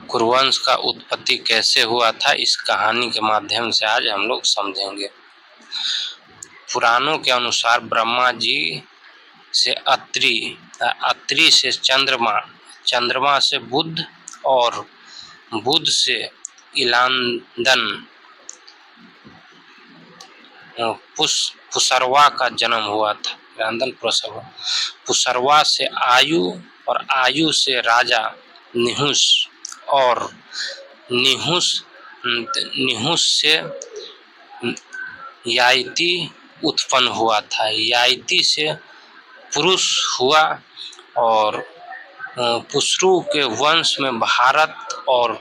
कुरुवंश का उत्पत्ति कैसे हुआ था, इस कहानी के माध्यम से आज हम लोग समझेंगे। पुराणों के अनुसार ब्रह्मा जी से अत्रि, अत्रि से चंद्रमा, चंद्रमा से बुध और बुध से इलांदन पुसरवा का जन्म हुआ था। इलांदन पुसरवा से आयु और आयु से राजा निहुस और निहुस से याइती उत्पन्न हुआ था। याइती से पुरुष हुआ और पुसरू के वंश में भारत और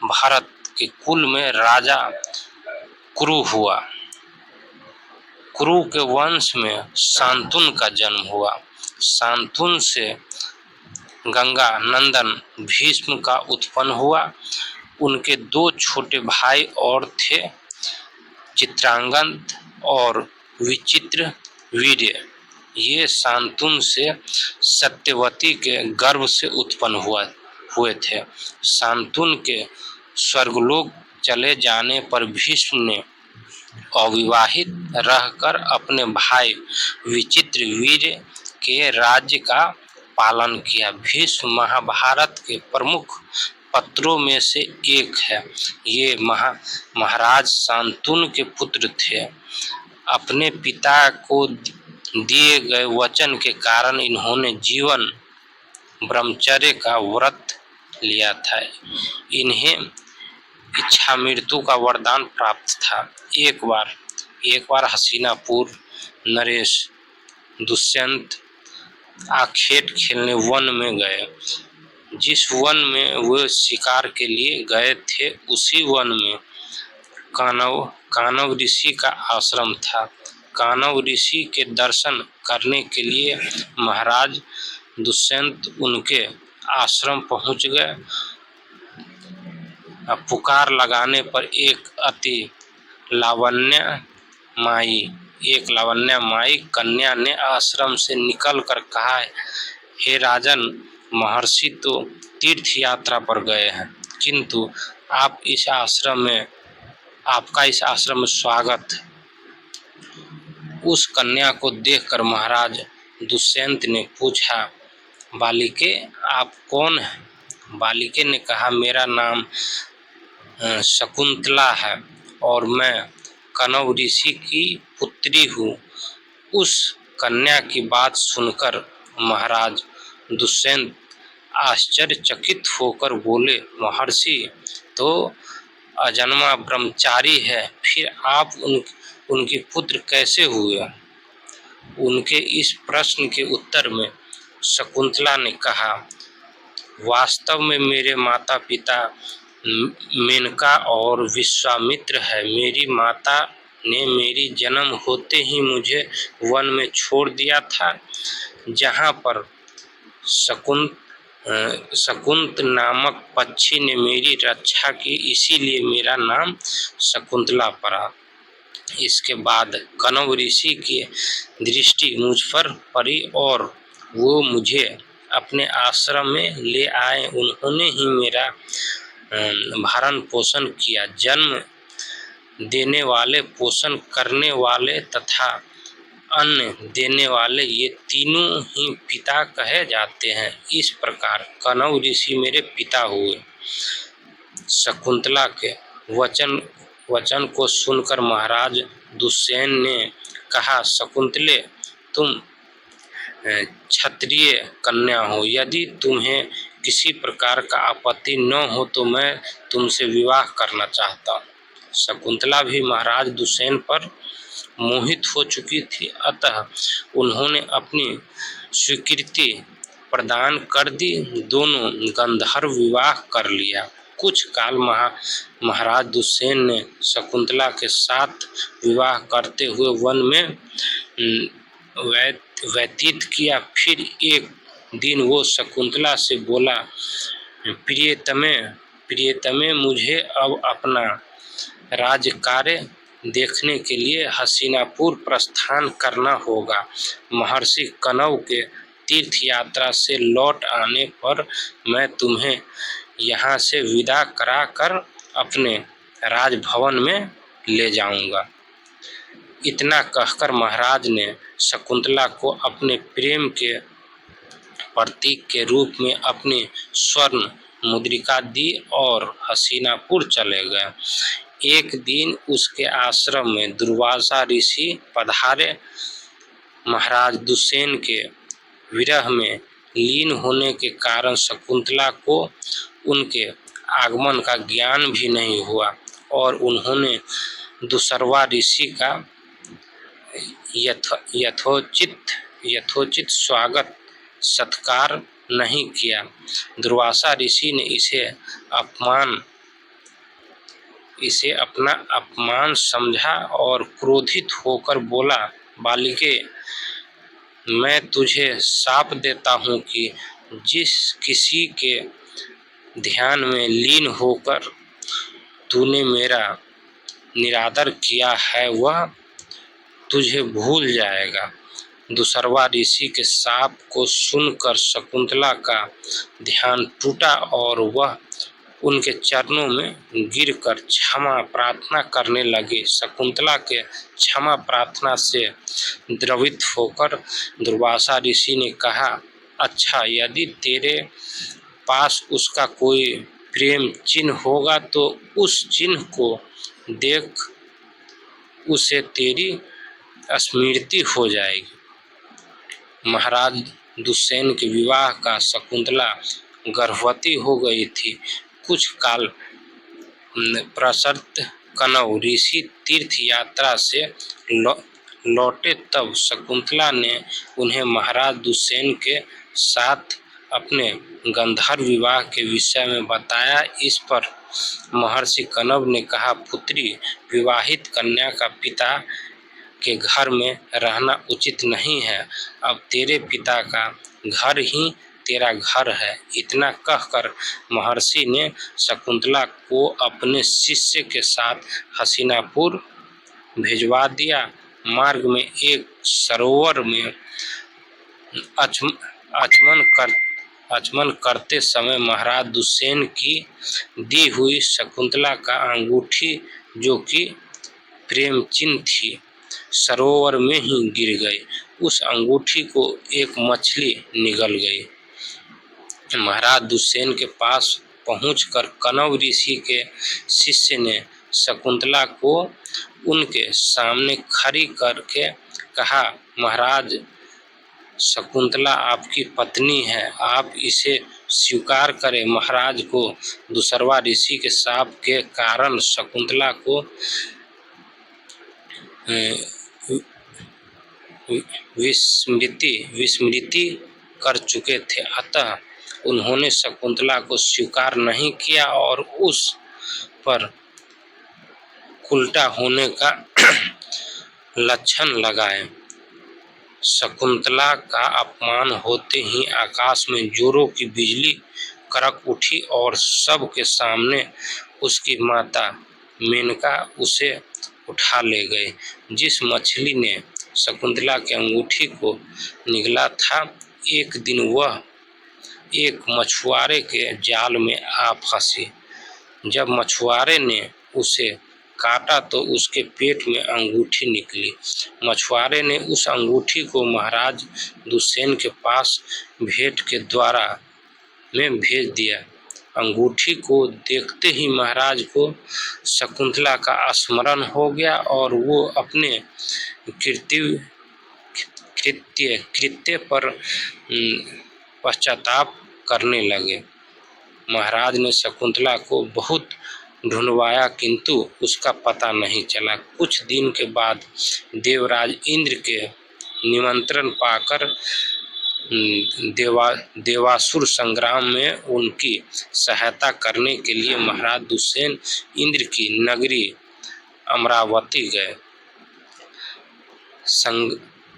भारत के कुल में राजा कुरु हुआ। कुरु के वंश में शांतनु का जन्म हुआ। शांतनु से गंगा नंदन भीष्म का उत्पन्न हुआ। उनके दो छोटे भाई और थे, चित्रांगद और विचित्र वीर्य। ये शांतनु से सत्यवती के गर्भ से उत्पन्न हुए थे। शांतनु के स्वर्गलोक चले जाने पर भीष्म ने अविवाहित रहकर अपने भाई विचित्र वीर्य के राज्य का पालन किया। भीष्म महाभारत के प्रमुख पत्रों में से एक है। ये महाराज शांतनु के पुत्र थे। अपने पिता को दिए गए वचन के कारण इन्होंने जीवन ब्रह्मचर्य का व्रत लिया था। इन्हें इच्छा मृत्यु का वरदान प्राप्त था। एक बार हस्तिनापुर नरेश दुष्यंत आखेट खेलने वन में गए। जिस वन में वे शिकार के लिए गए थे, उसी वन में कानव ऋषि का आश्रम था। कानव ऋषि के दर्शन करने के लिए महाराज दुष्यंत उनके आश्रम पहुंच गए। पुकार लगाने पर एक लावण्यमयी कन्या ने आश्रम से निकलकर कहा, हे राजन, महर्षि तो तीर्थ यात्रा पर गए हैं, किंतु आपका इस आश्रम में स्वागत है। उस कन्या को देखकर महाराज दुष्यंत ने पूछा, बालिके, आप कौन हैं? बालिके ने कहा, मेरा नाम शकुंतला है और मैं कनव ऋषि की पुत्री हूँ। उस कन्या की बात सुनकर महाराज दुष्यंत आश्चर्यचकित होकर बोले, महर्षि तो अजन्मा ब्रह्मचारी है, फिर आप उनके पुत्र कैसे हुए? उनके इस प्रश्न के उत्तर में शकुंतला ने कहा, वास्तव में मेरे माता पिता मेनका और विश्वामित्र है। मेरी माता ने मेरी जन्म होते ही मुझे वन में छोड़ दिया था, जहाँ पर शकुंत नामक पक्षी ने मेरी रक्षा की, इसीलिए मेरा नाम शकुंतला पड़ा। इसके बाद कनव ऋषि की दृष्टि मुझ पर पड़ी और वो मुझे अपने आश्रम में ले आए। उन्होंने ही मेरा भरण पोषण किया। जन्म देने वाले, पोषण करने वाले तथा अन्न देने वाले, ये तीनों ही पिता कहे जाते हैं। इस प्रकार कनव ऋषि मेरे पिता हुए। शकुंतला के वचन को सुनकर महाराज दुष्यंत ने कहा, शकुंतले, तुम क्षत्रिय कन्या हो। यदि तुम्हें किसी प्रकार का आपत्ति न हो तो मैं तुमसे विवाह करना चाहता हूँ। शकुंतला भी महाराज दुष्यंत पर मोहित हो चुकी थी, अतः उन्होंने अपनी स्वीकृति प्रदान कर दी। दोनों गंधर्व विवाह कर लिया। कुछ काल महाराज दुष्यंत ने शकुंतला के साथ विवाह करते हुए वन में व्यतीत किया। फिर एक दिन वो शकुंतला से बोला, प्रियतमे, मुझे अब अपना राज्य कार्य देखने के लिए हस्तिनापुर प्रस्थान करना होगा। महर्षि कनव के तीर्थ यात्रा से लौट आने पर मैं तुम्हें यहाँ से विदा कराकर अपने राजभवन में ले जाऊंगा। इतना कहकर महाराज ने शकुंतला को अपने प्रेम के प्रतीक के रूप में अपनी स्वर्ण मुद्रिका दी और हस्तिनापुर चले गए। एक दिन उसके आश्रम में दुर्वासा ऋषि पधारे। महाराज दुष्यंत के विरह में लीन होने के कारण शकुंतला को उनके आगमन का ज्ञान भी नहीं हुआ और उन्होंने दुर्वासा ऋषि का यथोचित स्वागत सत्कार नहीं किया। दुर्वासा ऋषि ने इसे अपना अपमान समझा और क्रोधित होकर बोला, बालिके, मैं तुझे शाप देता हूँ कि जिस किसी के ध्यान में लीन होकर तूने मेरा निरादर किया है वह तुझे भूल जाएगा। दुर्वासा ऋषि के शाप को सुनकर शकुंतला का ध्यान टूटा और वह उनके चरणों में गिरकर क्षमा प्रार्थना करने लगी। शकुंतला के क्षमा प्रार्थना से द्रवित होकर दुर्वासा ऋषि ने कहा, अच्छा, यदि तेरे पास उसका कोई प्रेम चिन्ह होगा तो उस चिन्ह को देख उसे तेरी स्मृति हो जाएगी। महाराज दुष्यंत के विवाह का शकुंतला गर्भवती हो गई थी। कुछ काल पश्चात कण्व ऋषि तीर्थ यात्रा से लौटे तब शकुंतला ने उन्हें महाराज दुष्यंत के साथ अपने गंधर्व विवाह के विषय में बताया। इस पर महर्षि कण्व ने कहा, पुत्री, विवाहित कन्या का पिता के घर में रहना उचित नहीं है। अब तेरे पिता का घर ही तेरा घर है। इतना कहकर महर्षि ने शकुंतला को अपने शिष्य के साथ हस्तिनापुर भिजवा दिया। मार्ग में एक सरोवर में आचमन करते समय महाराज दुष्यंत की दी हुई शकुंतला का अंगूठी, जो कि प्रेम चिन्ह थी, सरोवर में ही गिर गई। उस अंगूठी को एक मछली निगल गई। महाराज दुष्यंत के पास पहुंचकर कण्व ऋषि के शिष्य ने शकुंतला को उनके सामने खड़ी करके कहा, महाराज, शकुंतला आपकी पत्नी है, आप इसे स्वीकार करें। महाराज को दुर्वासा ऋषि के शाप के कारण शकुंतला को विस्मृति कर चुके थे, अतः उन्होंने शकुंतला को स्वीकार नहीं किया और उस पर उल्टा होने का लक्षण लगाए। शकुंतला का अपमान होते ही आकाश में जोरों की बिजली कड़क उठी और सबके सामने उसकी माता मेनका उसे उठा ले गई। जिस मछली ने शकुंतला के अंगूठी को निगला था, एक दिन वह एक मछुआरे के जाल में आ फंसी। जब मछुआरे ने उसे काटा तो उसके पेट में अंगूठी निकली। मछुआरे ने उस अंगूठी को महाराज दुष्यंत के पास भेंट के द्वारा में भेज दिया। अंगूठी को देखते ही महाराज को शकुंतला का स्मरण हो गया और वो अपने कृत्य पर पश्चाताप करने लगे। महाराज ने शकुंतला को बहुत ढूंढवाया किंतु उसका पता नहीं चला। कुछ दिन के बाद देवराज इंद्र के निमंत्रण पाकर देवासुर संग्राम में उनकी सहायता करने के लिए महाराज दुष्यंत इंद्र की नगरी अमरावती गए।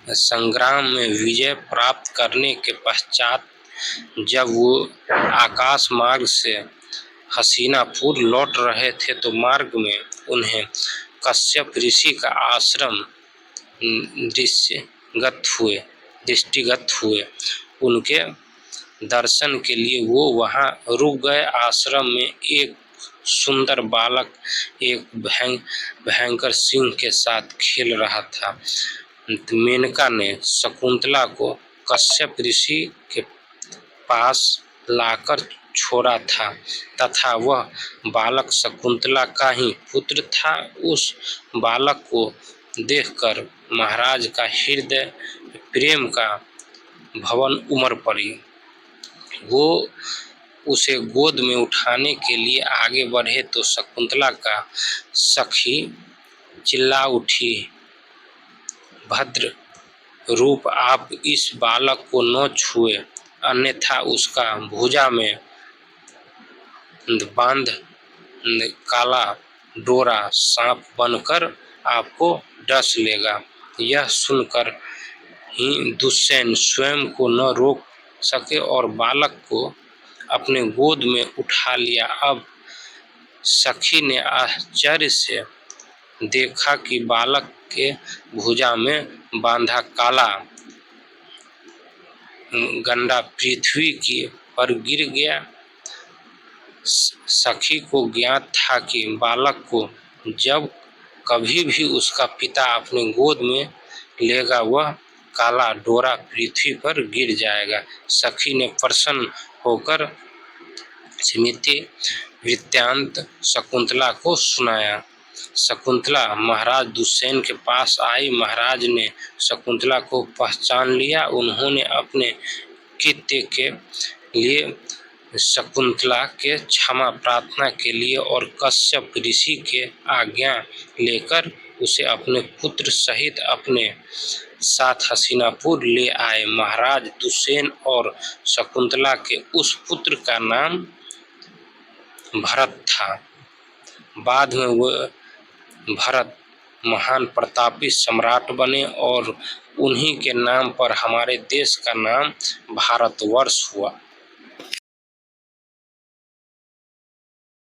संग्राम में विजय प्राप्त करने के पश्चात जब वो आकाश मार्ग से हस्तिनापुर लौट रहे थे तो मार्ग में उन्हें कश्यप ऋषि का आश्रम दृष्टिगत हुए। उनके दर्शन के लिए वो वहां रुक गए। आश्रम में एक सुंदर बालक एक भयंकर सिंह के साथ खेल रहा था। मेनका ने शकुंतला को कश्यप ऋषि के पास लाकर छोड़ा था तथा वह बालक शकुंतला का ही पुत्र था। उस बालक को देखकर महाराज का हृदय प्रेम का भवन उमड़ पड़ी। वो उसे गोद में उठाने के लिए आगे बढ़े तो शकुंतला का सखी चिल्ला उठी, भद्र रूप, आप इस बालक को न छुए, अन्यथा उसका भुजा में बांध काला डोरा सांप बनकर आपको डस लेगा। यह सुनकर ही दुष्यंत स्वयं को न रोक सके और बालक को अपने गोद में उठा लिया। अब सखी ने आश्चर्य से देखा कि बालक के भुजा में बांधा काला गंडा पृथ्वी की पर गिर गया। सखी को ज्ञात था कि बालक को जब कभी भी उसका पिता अपने गोद में लेगा वह काला डोरा पृथ्वी पर गिर जाएगा। सखी ने प्रसन्न होकर स्मृति वृत्तांत शकुंतला को सुनाया। शकुंतला महाराज दुष्यंत के पास आई। महाराज ने शकुंतला को पहचान लिया। उन्होंने अपने कृत्य के लिए शकुंतला के क्षमा प्रार्थना के लिए और कश्यप ऋषि के आज्ञा लेकर उसे अपने पुत्र सहित अपने साथ हस्तिनापुर ले आए। महाराज दुष्यंत और शकुंतला के उस पुत्र का नाम भरत था। बाद में वह भरत महान प्रतापी सम्राट बने और उन्हीं के नाम पर हमारे देश का नाम भारतवर्ष हुआ।